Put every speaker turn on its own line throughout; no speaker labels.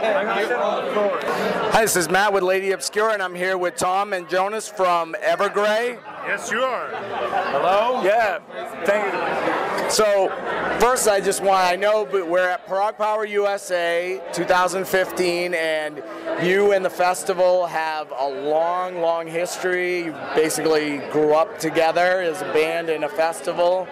Hi, this is Matt with Lady Obscure, and I'm here with Tom and Jonas from Evergrey.
Yes, you are.
Hello? Yeah, thank you. So, first I know we're at ProgPower USA 2015, and you and the festival have a long, long history. You basically grew up together as a band in a festival,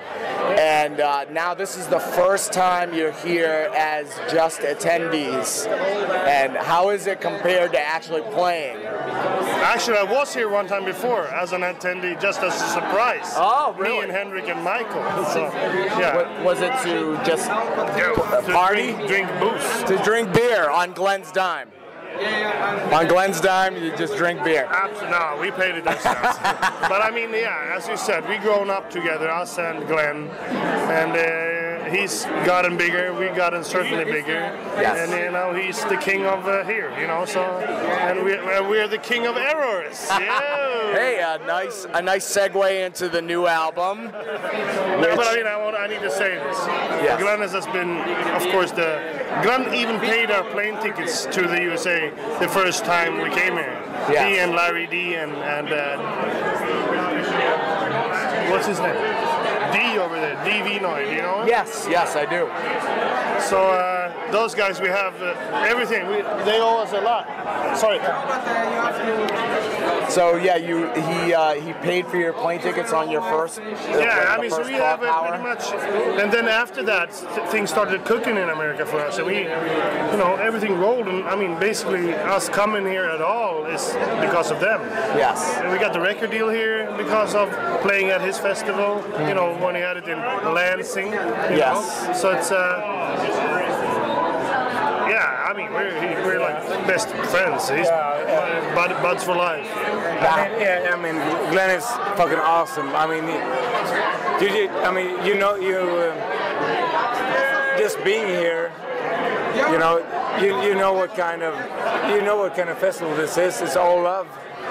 and now this is the first time you're here as just attendees. And how is it compared to actually playing?
Actually, I was here one time before as an attendee, just as a surprise.
Oh, really?
Me and Henrik and Michael. So, yeah.
Was it to just party?
Drink booze.
To drink beer on Glenn's dime. On Glenn's dime, you just drink beer.
Absolutely. No, we paid it ourselves. But I mean, yeah, as you said, we grown up together, us and Glenn, and he's gotten bigger, we've gotten certainly bigger,
yes.
And he's the king of here, so, and we're the king of errors. Yeah.
Hey, a nice segue into the new album.
No, but I mean, I need to say this.
Yes.
Glenn has been, of course, Glenn even paid our plane tickets to the USA the first time we came here.
Yes.
He and Larry D and what's his name? D over there, DV Noid, you know him?
Yes, I do.
So those guys, we have everything. They owe us a lot. Sorry.
So yeah, he paid for your plane tickets on your first.
Yeah, I mean, so we have pretty much, and then after that, things started cooking in America for us, and we, everything rolled. And I mean, basically, us coming here at all is because of them.
Yes.
And we got the record deal here because of playing at his festival. When he had it in Lansing.
Yes.
So it's I mean, we're like best friends. He's buds for life.
I mean, Glenn is fucking awesome. I mean, just being here, you know what kind of festival this is. It's all love.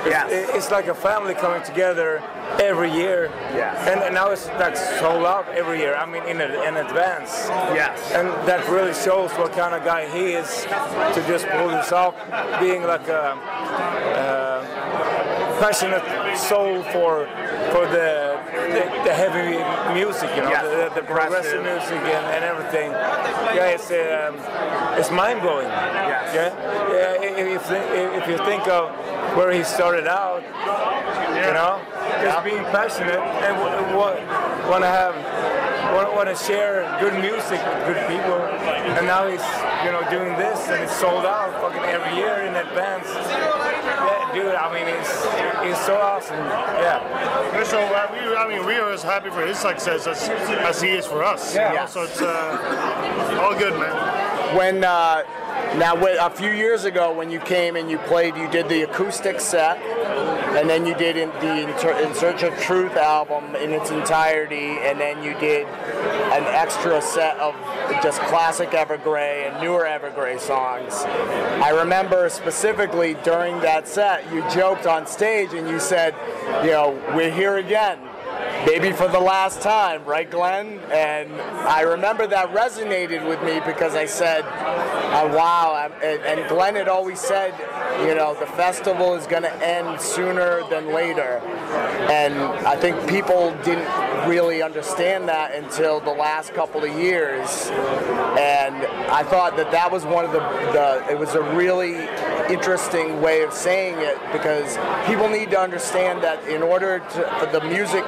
It's like a family coming together every year.
Yes.
And now it's like sold out every year. I mean, in advance.
Yes.
And that really shows what kind of guy he is to just pull himself, being like a passionate soul for the heavy music, the progressive music and everything. Yeah, it's mind blowing.
Yes.
Yeah. If you think of where he started out, just being passionate and want to share good music with good people, and now he's doing this and it's sold out fucking every year in advance. Yeah, dude, I mean he's so awesome. Yeah.
So we are as happy for his success as he is for us.
Yeah.
So it's all good, man.
When a few years ago, when you came and you played, you did the acoustic set, and then you did the In Search of Truth album in its entirety, and then you did an extra set of just classic Evergrey and newer Evergrey songs. I remember specifically during that set, you joked on stage and you said, we're here again. Maybe for the last time, right, Glenn? And I remember that resonated with me because I said, wow. And Glenn had always said, the festival is going to end sooner than later. And I think people didn't really understand that until the last couple of years. And I thought that was one of it was a really interesting way of saying it, because people need to understand that in order for the music,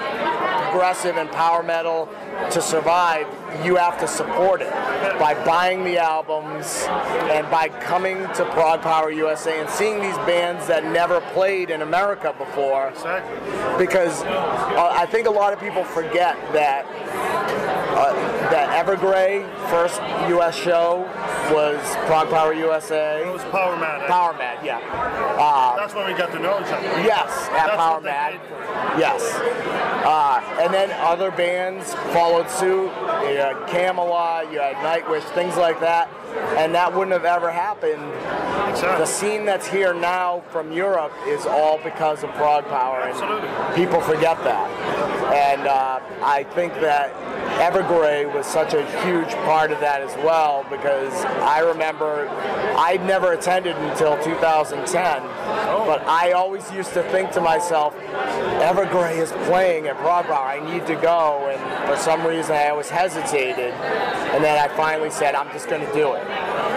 progressive and power metal, to survive, you have to support it by buying the albums and by coming to ProgPower USA and seeing these bands that never played in America before.
Exactly.
Because I think a lot of people forget that Evergrey first U.S. show was ProgPower USA.
It was Power Mad.
Power Mad, yeah.
That's when we got to know each other.
Yes, at Power Mad. Yes. And then other bands followed suit. You had Camelot, you had Nightwish, things like that. And that wouldn't have ever happened.
Exactly.
The scene that's here now from Europe is all because of ProgPower. And
absolutely.
People forget that. And I think that Evergrey was such a huge part of that as well, because I remember I'd never attended until 2010, but I always used to think to myself, Evergrey is playing at ProgPower, I need to go, and for some reason I always hesitated, and then I finally said, I'm just going to do it.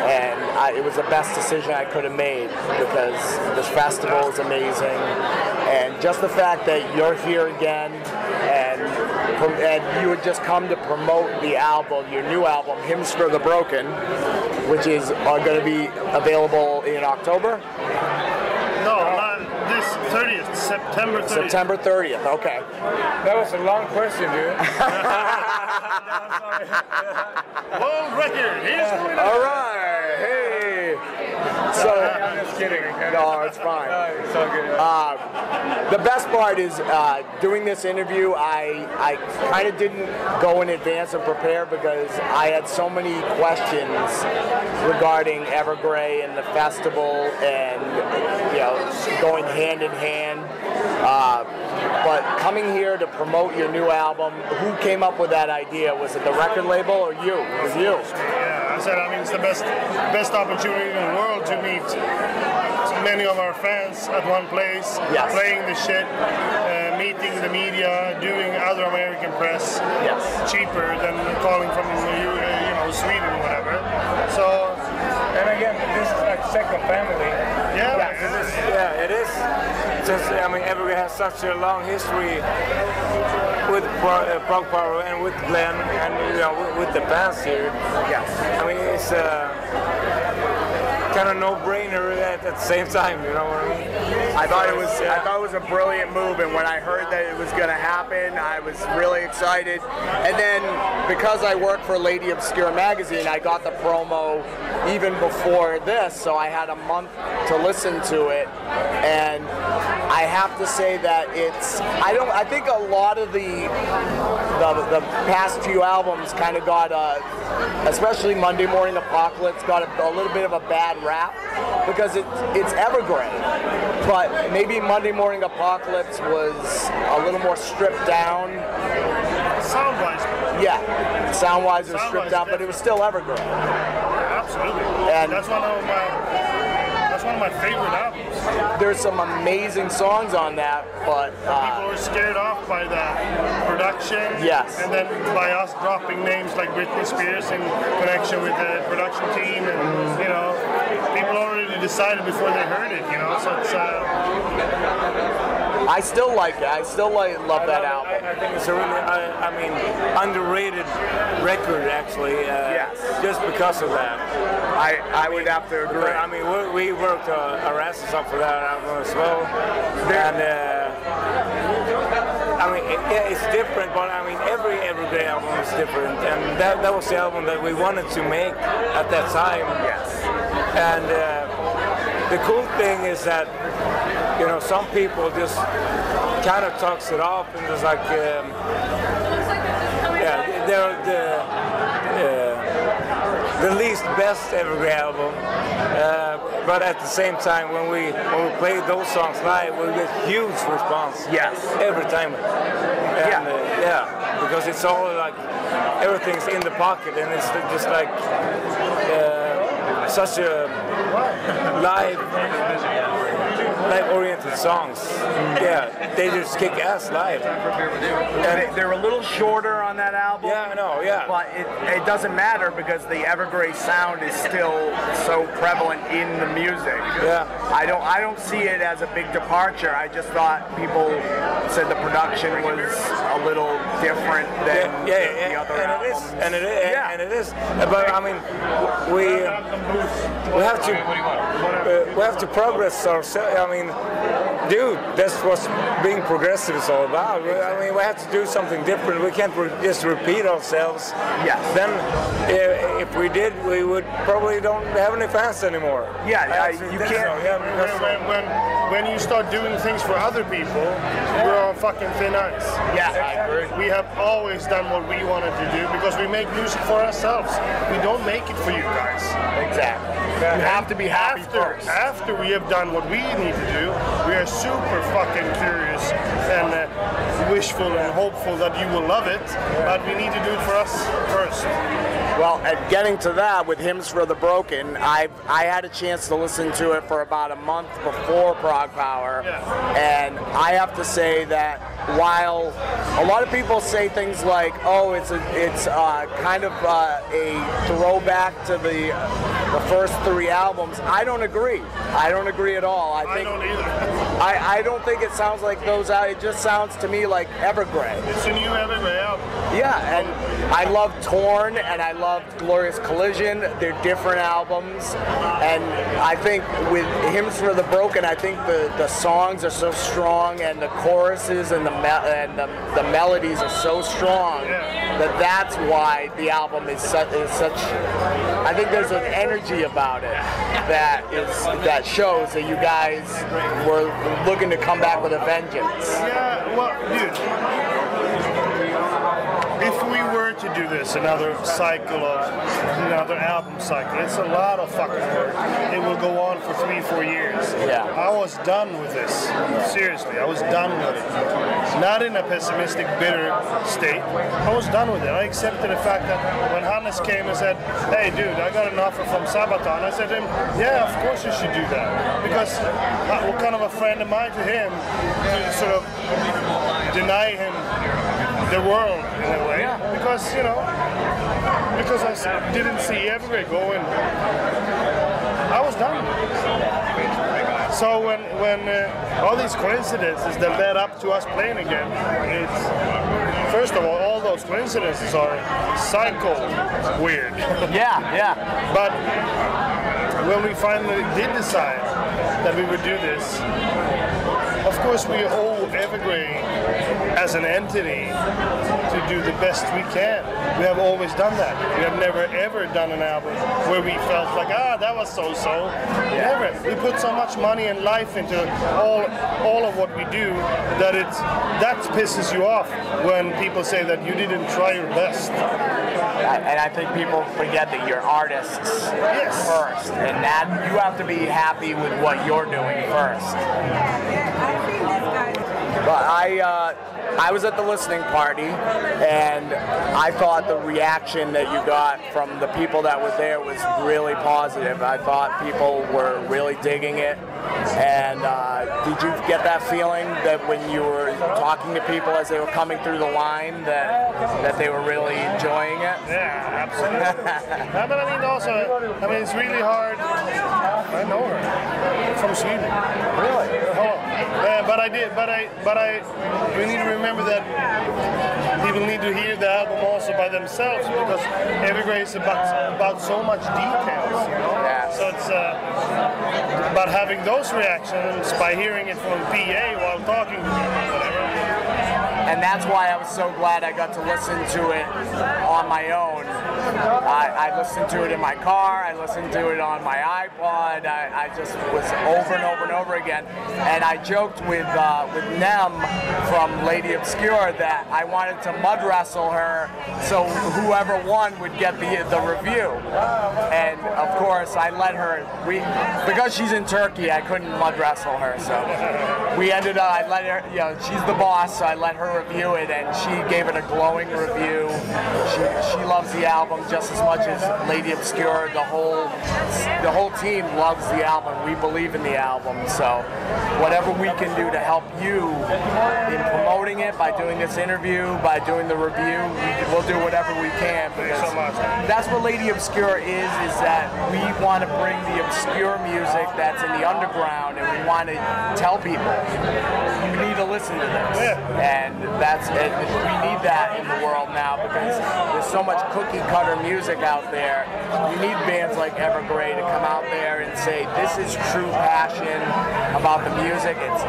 And it was the best decision I could have made, because this festival is amazing, and just the fact that you're here again, and you had just come to promote the album, your new album, Hymns for the Broken, which is going to be available in October?
No, this 30th, September 30th.
September 30th, okay.
That was a long question, dude.
World record, here's going on.
All right, hey. So,
I'm just kidding.
no, it's fine.
It's all good.
The best part is doing this interview, I kind of didn't go in advance and prepare, because I had so many questions regarding Evergrey and the festival, and going hand in hand. But coming here to promote your new album, who came up with that idea? Was it the record label or you? It was you.
Yeah, I said, it's the best opportunity in the world to meet many of our fans at one place,
yes.
Playing the shit, meeting the media, doing other American press,
yes.
Cheaper than calling from Sweden or whatever. So,
and again, this is like second family.
Yeah,
it is. Just, Evergrey has such a long history with ProgPower and with Glenn and with the bands here.
Yes.
It's kind of no-brainer at the same time. You know what I mean?
I thought it was a brilliant move, and when I heard that it was going to happen, I was really excited. And then because I work for Lady Obscure magazine, I got the promo even before this, so I had a month to listen to it, and I have to say that I think a lot of the past few albums kind of got especially Monday Morning Apocalypse got a little bit of a bad rap, because it's Evergrey, but maybe Monday Morning Apocalypse was a little more stripped down.
Sound-wise.
Yeah, sound-wise it was stripped down, but it was still Evergrey.
Absolutely.
And
that's one of my favorite albums.
There's some amazing songs on that, but
people were scared off by the production.
Yes.
And then by us dropping names like Britney Spears in connection with the production team, and people already decided before they heard it. So it's.
I still like it. I still love that album.
I think it's a really, underrated record, actually.
Yes.
Just because of that.
I would have to agree.
We worked our asses off for that album as well. And it's different, but every Evergrey album is different, and that was the album that we wanted to make at that time.
Yes.
And the cool thing is that some people just kind of talks it off and just like they're the least best Evergrey album, but at the same time, when we play those songs live, we get huge response.
Yes.
Every time. And, because it's all like everything's in the pocket, and it's just like such a live-oriented songs. Yeah, they just kick ass live.
And they're a little shorter on that album.
Yeah, I know, yeah.
But it doesn't matter, because the Evergrey sound is still so prevalent in the music.
Yeah.
I don't see it as a big departure. I just thought people said the production was a little different than the other albums.
And it is. But we have to progress ourselves. Dude, that's what being progressive is all about. We have to do something different. We can't just repeat ourselves.
Yes.
Then, if we did, we would probably don't have any fans anymore.
Yeah, you can't.
When you start doing things for other people, we're on fucking thin ice.
Yeah, I agree.
We have always done what we wanted to do because we make music for ourselves. We don't make it for you guys.
Exactly. You have to be happy first.
After we have done what we need to do, we are super fucking curious and wishful and hopeful that you will love it, but we need to do it for us first.
Well, and getting to that with Hymns for the Broken, I had a chance to listen to it for about a month before ProgPower, and I have to say that while a lot of people say things like, "Oh, it's kind of a throwback to the first 3 albums," I don't agree. I don't agree at all. I don't
either.
I don't think it sounds like those. It just sounds to me like Evergrey.
It's a new Evergrey album.
Yeah, and I love Torn and I love Glorious Collision. They're different albums, and I think with Hymns for the Broken, I think the songs are so strong and the choruses and the melodies are so strong that's why the album is such. I think there's an energy about it that shows that you guys were looking to come back with a vengeance.
Yeah, well, dude, if we were to do this, another album cycle, it's a lot of fucking work. It will go on for 3-4 years.
Yeah.
I was done with this. Seriously, I was done with it. Not in a pessimistic, bitter state. I was done with it. I accepted the fact that when Hannes came and said, "Hey, dude, I got an offer from Sabaton," I said to him, "Yeah, of course you should do that." Because what kind of a friend am I to him to sort of deny him the world in a way? Because, because I didn't see Evergrey going, I was done. So when all these coincidences that led up to us playing again, it's, first of all those coincidences are psycho weird.
Yeah.
But when we finally did decide that we would do this, of course we owe Evergrey as an entity to do the best we can. We have always done that. We have never ever done an album where we felt like, that was so-so. Never. We put so much money and life into all of what we do that pisses you off when people say that you didn't try your best.
And I think people forget that you're artists first, and that you have to be happy with what you're doing first. But I was at the listening party, and I thought the reaction that you got from the people that were there was really positive. I thought people were really digging it. And did you get that feeling that when you were talking to people as they were coming through the line that they were really enjoying it?
Yeah, absolutely. But I mean, it's really hard. I know her from Sweden.
Really?
We need to remember that people need to hear the album also by themselves, because Evergrey is about so much details, So it's about having those reactions by hearing it from PA while talking to people, whatever.
And that's why I was so glad I got to listen to it on my own. I listened to it in my car, I listened to it on my iPod, I just was over and over and over again. And I joked with Nem from Lady Obscure that I wanted to mud wrestle her so whoever won would get the review. And of course I let her, because she's in Turkey, I couldn't mud wrestle her, so we ended up, I let her, she's the boss, so I let her review it, and she gave it a glowing review. She loves the album just as much as Lady Obscure. The whole team loves the album. We believe in the album, so whatever we can do to help you in promoting it, by doing this interview, by doing the review, we'll do whatever we can, because that's what Lady Obscure is that we want to bring the obscure music that's in the underground, and we want to tell people, you need to listen to this. And that's it. We need that in the world now, because there's so much cookie cutter music out there. You need bands like Evergrey to come out there and say, this is true passion about the music. It's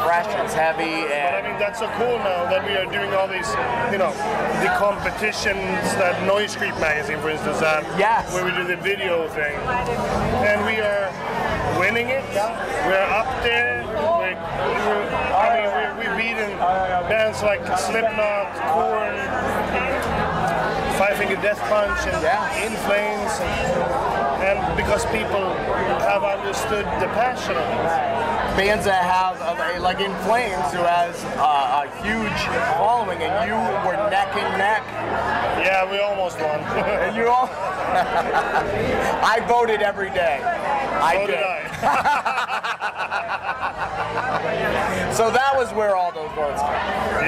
fresh, it's heavy. And
I mean, that's so cool now that we are doing all these, the competitions that Noise Creep magazine, for instance, had, where we do the video thing, and we are winning it. We're up there. We're beating bands like Slipknot, Korn, Five Finger Death Punch, and In Flames. and because people have understood the passion of it.
Bands that have, like In Flames, who has a huge following, and you were neck and neck.
Yeah, we almost won.
You all? I voted every day.
So did I.
So that was where all those votes came.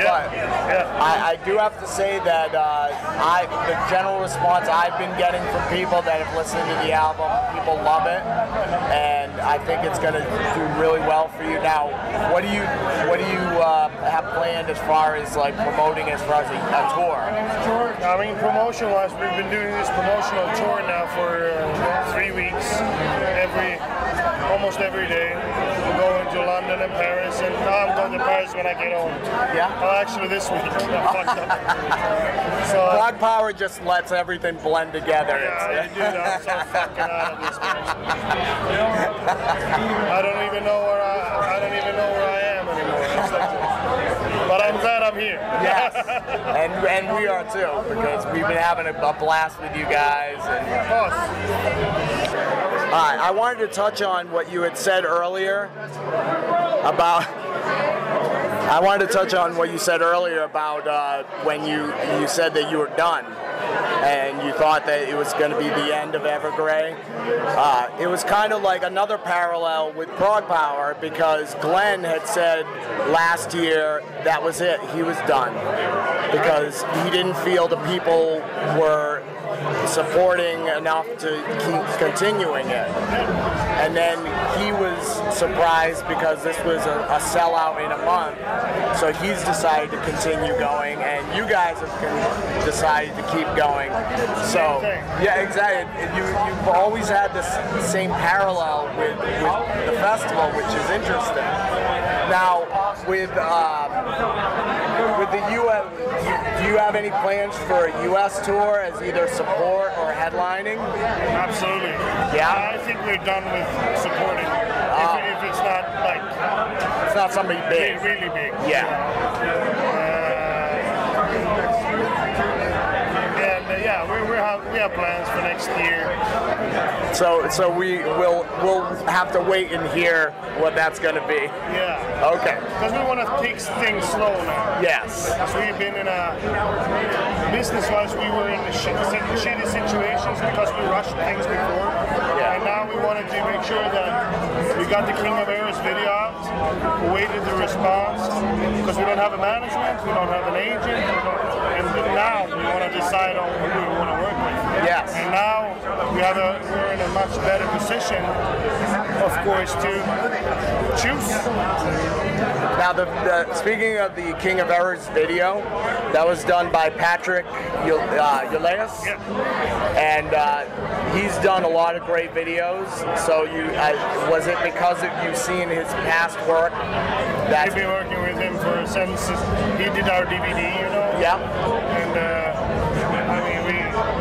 Yeah.
I do have to say that the general response I've been getting from people that have listened to the album, people love it, and I think it's going to do really well for you. Now, what do you have planned as far as like promoting as far as a tour?
I mean, promotion-wise, we've been doing this promotional tour now for 3 weeks, almost every day. We're going to London and Paris, and now I'm going to Paris when I get home.
Yeah?
Oh, actually this week. I fucked up. So,
ProgPower just lets everything blend together.
Yeah, dude, I'm so fucking out of this place. I don't even know where I am anymore. It's like, but I'm glad I'm here.
Yes, and we are too, because we've been having a blast with you guys. And,
of course.
I wanted to touch on what you had said earlier about. I wanted to touch on what you said earlier about when you said that you were done, and you thought that it was going to be the end of Evergrey. It was kind of like another parallel with ProgPower, because Glenn had said last year that was it. He was done because he didn't feel the people were supporting enough to keep continuing it. And then he was surprised because this was a sellout in a month, so he's decided to continue going, and you guys have decided to keep going. So yeah, exactly. You've always had this same parallel with the festival, which is interesting. Now with the U.S., do you have any plans for a U.S. tour as either support or headlining?
Absolutely.
Yeah?
I think we're done with supporting. If it's not like...
It's not somebody big.
Really big.
Yeah.
We have plans for next year.
So we'll have to wait and hear what that's going to be.
Yeah.
Okay.
Because we want to take things slow now.
Yes.
Because we've been in business-wise, we were in shitty situations because we rushed things before.
Yeah.
And now we wanted to make sure that we got the King of Eras video out, we waited the response, because we don't have a management, we don't have an agent, and now we want to decide on who we want to work with.
Yes.
And now we're in a much better position, of course, to choose.
Now, speaking of the King of Eras video, that was done by Patrick Uleas,
yeah.
And he's done a lot of great videos. So was it because of you've seen his past work?
We've been working with him since he did our DVD, you know.
Yeah.
And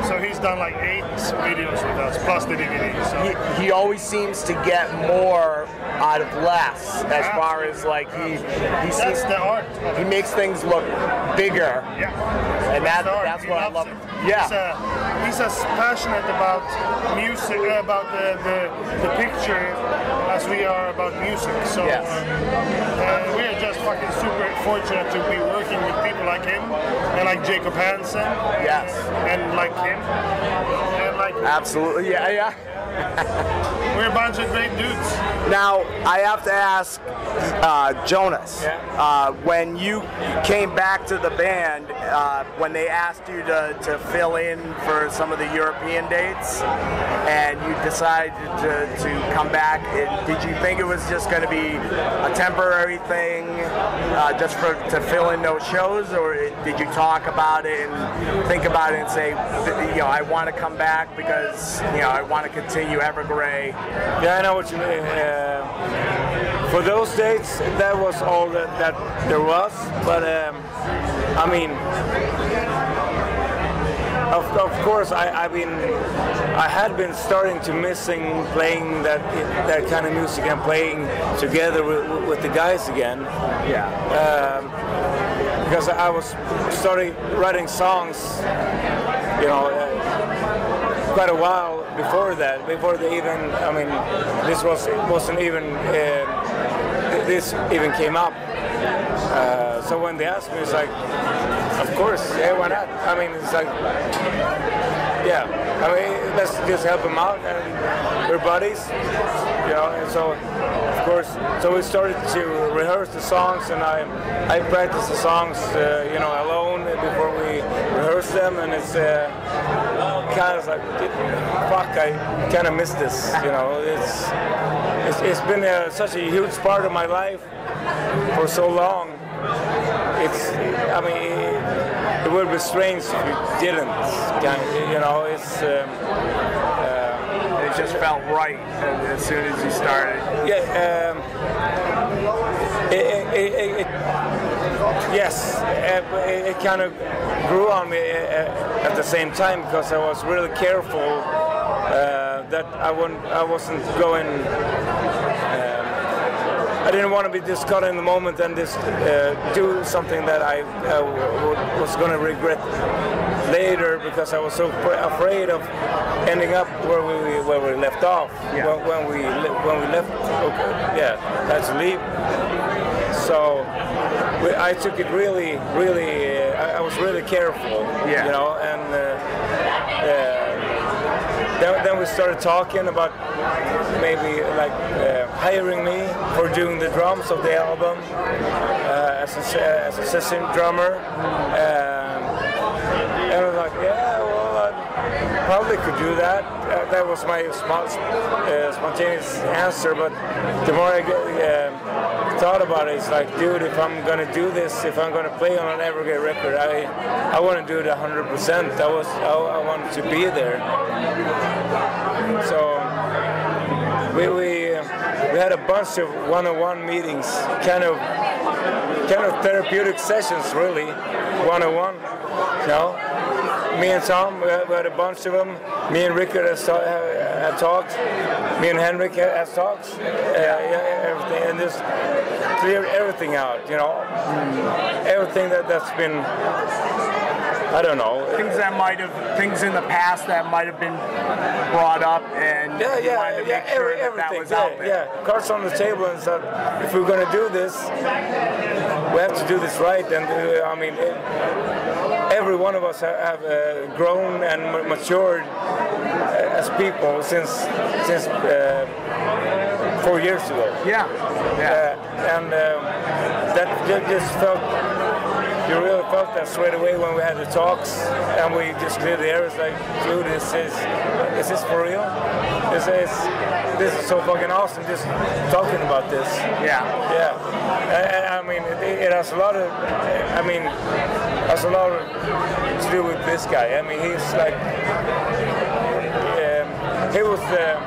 so he's done like 8 videos with us, plus the DVD. So.
He always seems to get more out of less, as far as like
that's the art.
He makes things look bigger.
Yeah.
And that's what I love. Yeah.
He's as passionate about music, about the picture, as we are about music. So
yes.
We are just fucking super fortunate to be working with people like him, and like Jacob Hansen.
Yes.
And like him. And like
absolutely, yeah.
We're a bunch of great dudes.
Now, I have to ask Jonas, when you came back to the band, when they asked you to fill in for some of the European dates, and you decided to come back, did you think it was just going to be a temporary thing, just to fill in those shows, or did you talk about it and think about it and say, I want to come back because I want to continue Evergrey?
Yeah, I know what you mean. For those dates, that was all that there was. But I mean, of course, I had been starting to missing playing that kind of music and playing together with the guys again.
Yeah.
Because I was starting writing songs, quite a while before that, before they even, I mean, this wasn't even, this even came up. So when they asked me, it's like, of course, yeah, why not? I mean, it's like, yeah, I mean, let's just help them out, and we're buddies, you know, and so, of course, so we started to rehearse the songs, and I practice the songs, you know, alone before we rehearse them, and it's kind of like, fuck, I kind of miss this, you know, it's been such a huge part of my life for so long. It's, I mean, it would be strange if you didn't, you know, it's...
it just felt right as soon as you started.
Yeah, yes, it kind of grew on me at the same time, because I was really careful that I wasn't going... I didn't want to be just caught in the moment and just do something that I was going to regret later, because I was so afraid of ending up where we left off. Yeah. When we left, okay, yeah, had to leave. So I took it really, I was really careful, yeah. You know, and then we started talking about maybe like hiring me for doing the drums of the album as a session drummer, and I was like, yeah, well, I probably could do that. That was my spontaneous answer, but the more I thought about it, it's like, dude, if I'm gonna do this, if I'm gonna play on an Evergrey record, I want to do it 100%. I wanted to be there. So we had a bunch of one-on-one meetings, kind of therapeutic sessions, really, one-on-one. You know, me and Tom, we had a bunch of them. Me and Rickard had talked. Me and Henrik had talks. Everything, and just cleared everything out. You know, everything that's been. I don't know.
Things in the past that might have been brought up, and
everything.
That was out there.
Yeah, cards on the table, and said, if we're going to do this, we have to do this right. And I mean, every one of us have grown and matured as people since 4 years ago.
Yeah.
And that just felt. You really felt that straight away when we had the talks, and we just cleared the air. It's like, dude, is this for real? This is so fucking awesome, just talking about this.
Yeah.
I mean, it has a lot of, to do with this guy. I mean, he's like, he was the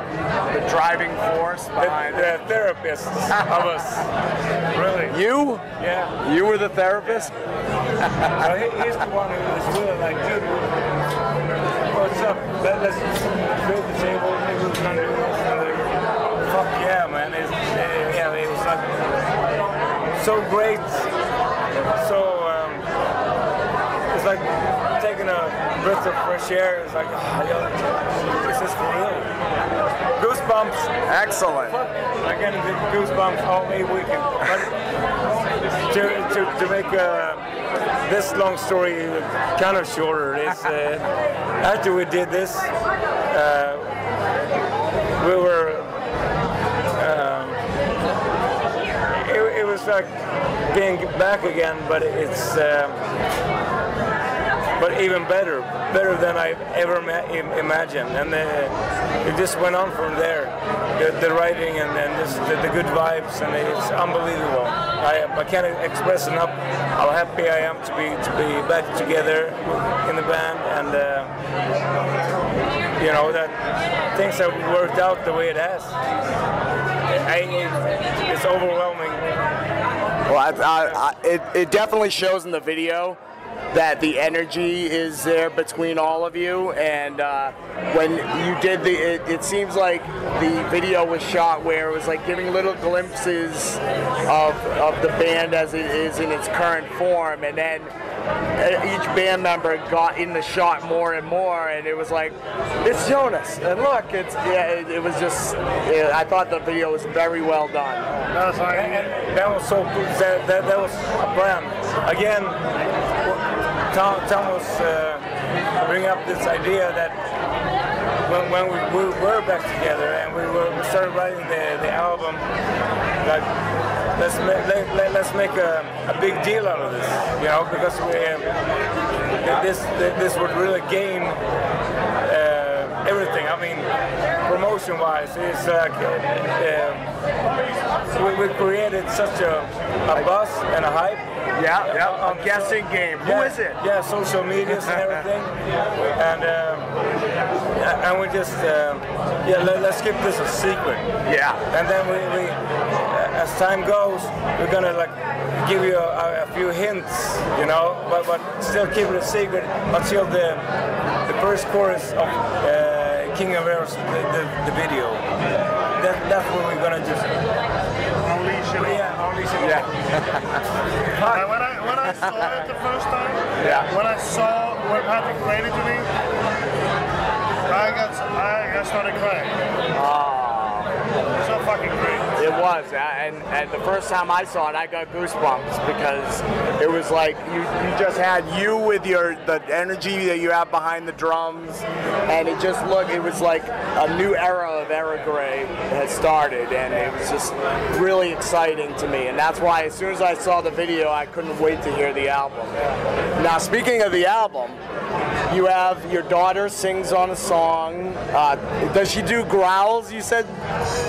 driving force behind
the therapist of us. Really?
You?
Yeah.
You were the therapist?
Yeah. He's the one who was really like, dude, what's up? Let's build the table. Maybe we're gonna do this. And like, fuck yeah, man! It was like so great. So it's like taking a breath of fresh air. It's like, is this for real? Goosebumps.
Excellent.
I get goosebumps all day weekend. But to make this long story kind of shorter, is after we did this, we were. It was like being back again, but it's. But even better than I ever imagined, and it just went on from there. The writing and just the good vibes, and it's unbelievable. I can't express enough how happy I am to be back together in the band, and you know that things have worked out the way it has. It's overwhelming.
Well, it definitely shows in the video that the energy is there between all of you, and when you did it seems like the video was shot where it was like giving little glimpses of the band as it is in its current form, and then each band member got in the shot more and more, and it was like, it's Jonas, and look, it's it was just. I thought the video was very well done.
That was so cool. That was a plan. Again, Tom was bringing up this idea that when we were back together and we started writing the album, like let's make a big deal out of this, you know, because this would really gain everything. I mean, promotion-wise, it's like we created such a buzz and a hype.
Yeah, a guessing game. Who is it?
Yeah, social medias and everything, and we just let's keep this a secret.
Yeah,
and then we as time goes, we're gonna like give you a few hints, you know, but still keep it a secret until the first chorus of King of Eros, the video. That's when we're gonna just unleash it. Yeah, unleash it.
Yeah.
When I saw it the first time,
when
I saw what Patrick played it to me, I started crying. So fucking great.
It was, and the first time I saw it, I got goosebumps because it was like you just had you with the energy that you have behind the drums, and it just looked. It was like a new era of Evergrey had started, and it was just really exciting to me. And that's why, as soon as I saw the video, I couldn't wait to hear the album. Now, speaking of the album, you have your daughter sings on a song. Does she do growls? You said.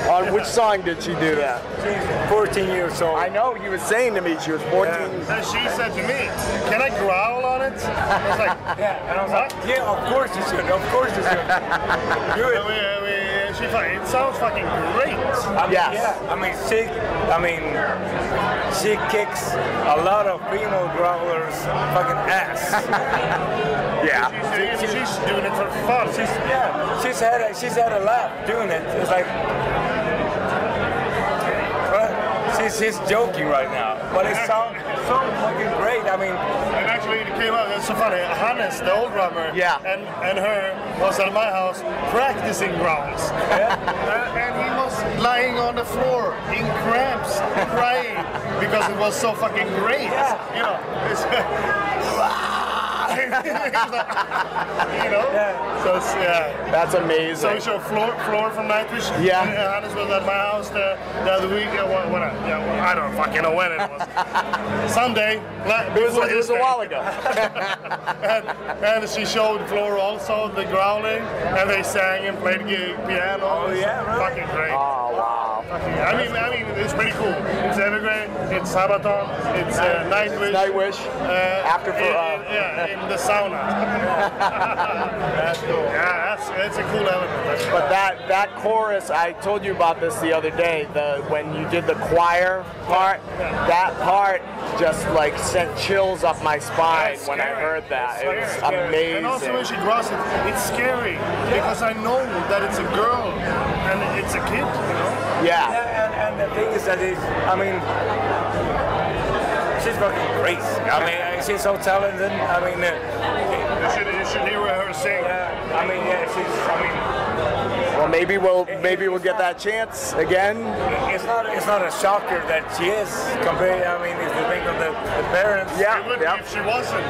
On which song did she do that?
She's 14 years old.
I know, he was saying to me she was 14.
And she said to me, "Can I growl on it?" I was like,
"Yeah." And I was like, "Yeah, of course you should. Of course you should." Do it.
She's like, "It sounds fucking great."
Yes.
Yeah. I mean, she kicks a lot of female growlers fucking ass.
Yeah.
She's doing it for fun.
She's had a laugh doing it. It's like, she's joking right now, but it sounds so fucking great. I mean,
and actually it came out. It's so funny. Hannes, the old drummer, and her was at my house practicing growls, and he was lying on the floor in cramps, crying because it was so fucking great. You know. You know? So
that's amazing.
So we showed Floor from Nightwish.
Yeah.
And Hannes was at my house the other week. I don't fucking know when it was. Someday.
It was a while ago.
and she showed Floor also the growling, and they sang and played piano.
Oh yeah, really?
Fucking great.
Oh wow.
I mean, it's pretty cool. It's Evergrey, it's Sabaton, it's Nightwish.
Nightwish. After
in the sauna. That's cool. Yeah, it's a cool element.
But that chorus, I told you about this the other day. When you did the choir part, that part just like sent chills up my spine when I heard that. It was amazing.
And also when she growls it, it's scary because I know that it's a girl and it's a kid, you know.
Yeah.
And the thing is that she's fucking great. I mean, she's so talented. I mean,
you should hear her sing.
I mean,
well, maybe we'll get that chance again.
It's not a shocker that she is compared. I mean, if you think of the parents.
Yeah. It would be if she wasn't.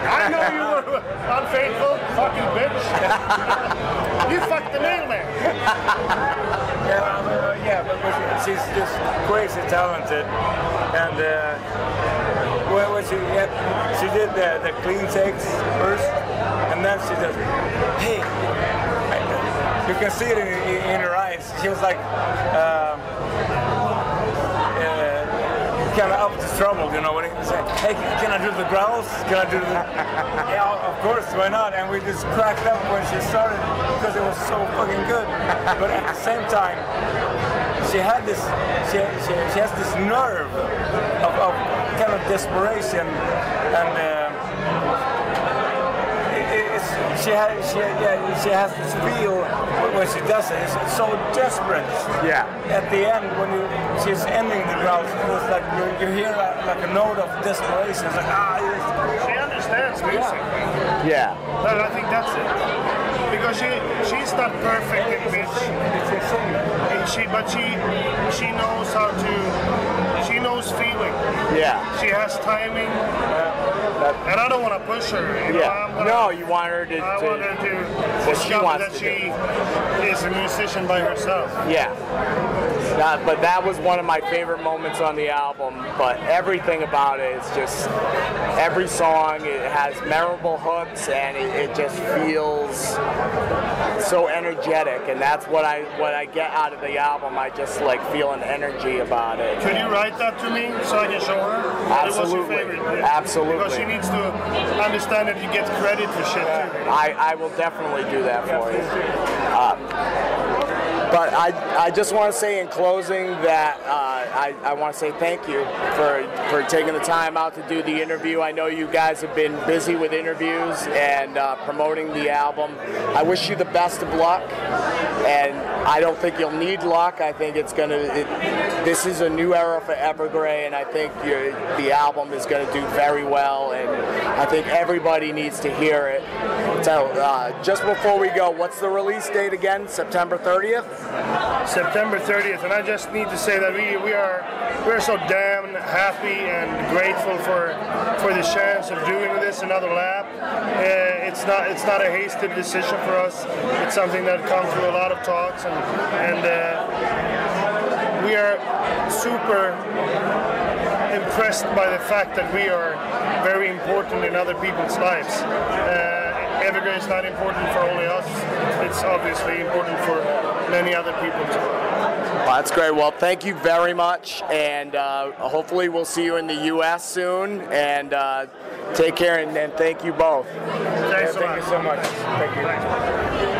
I know you were unfaithful, fucking bitch. You fucked the mailman.
But she's just crazy talented, and when she did the clean takes first, and then she just, hey, you can see it in her eyes. She was like kind of up to trouble, you know, when he said, hey, can I do the growls? Can I do the... Yeah, of course, why not? And we just cracked up when she started because it was so fucking good. But at the same time, she had this, she has this nerve of kind of desperation, and it's she has this feel when she does it. It's so desperate.
Yeah.
At the end, when she's ending the growl, it's like you hear like a note of desperation. It's like
she understands music.
Yeah.
But I think that's it. Because she's not perfect in pitch. But she knows how to. She knows feeling.
Yeah.
She has timing. And I don't want to push her. You know,
no, you want her to.
I want her to discover that she is a musician by herself.
Yeah. But that was one of my favorite moments on the album. But everything about it is just every song. It has memorable hooks, and it just feels so energetic. And that's what I get out of the album. I just like feel an energy about it.
Could you write that to me so I can show her?
Absolutely.
What's your favorite?
Absolutely.
Because she needs to understand that you get credit for shit too.
I will definitely do that for you. But I just want to say in closing that I want to say thank you for taking the time out to do the interview. I know you guys have been busy with interviews and promoting the album. I wish you the best of luck, and I don't think you'll need luck. I think this is a new era for Evergrey, and I think the album is going to do very well, and I think everybody needs to hear it. So just before we go, what's the release date again? September 30th?
September 30th, and I just need to say that we're so damn happy and grateful for the chance of doing this another lap. It's not a hasty decision for us. It's something that comes through a lot of talks, and we are super impressed by the fact that we are very important in other people's lives. Evergrey is not important for only us. It's obviously important for many other people too.
Well, that's great. Well, thank you very much, and hopefully we'll see you in the U.S. soon. And take care, and thank you both.
Thanks so much.
Thank you so much. Thank you.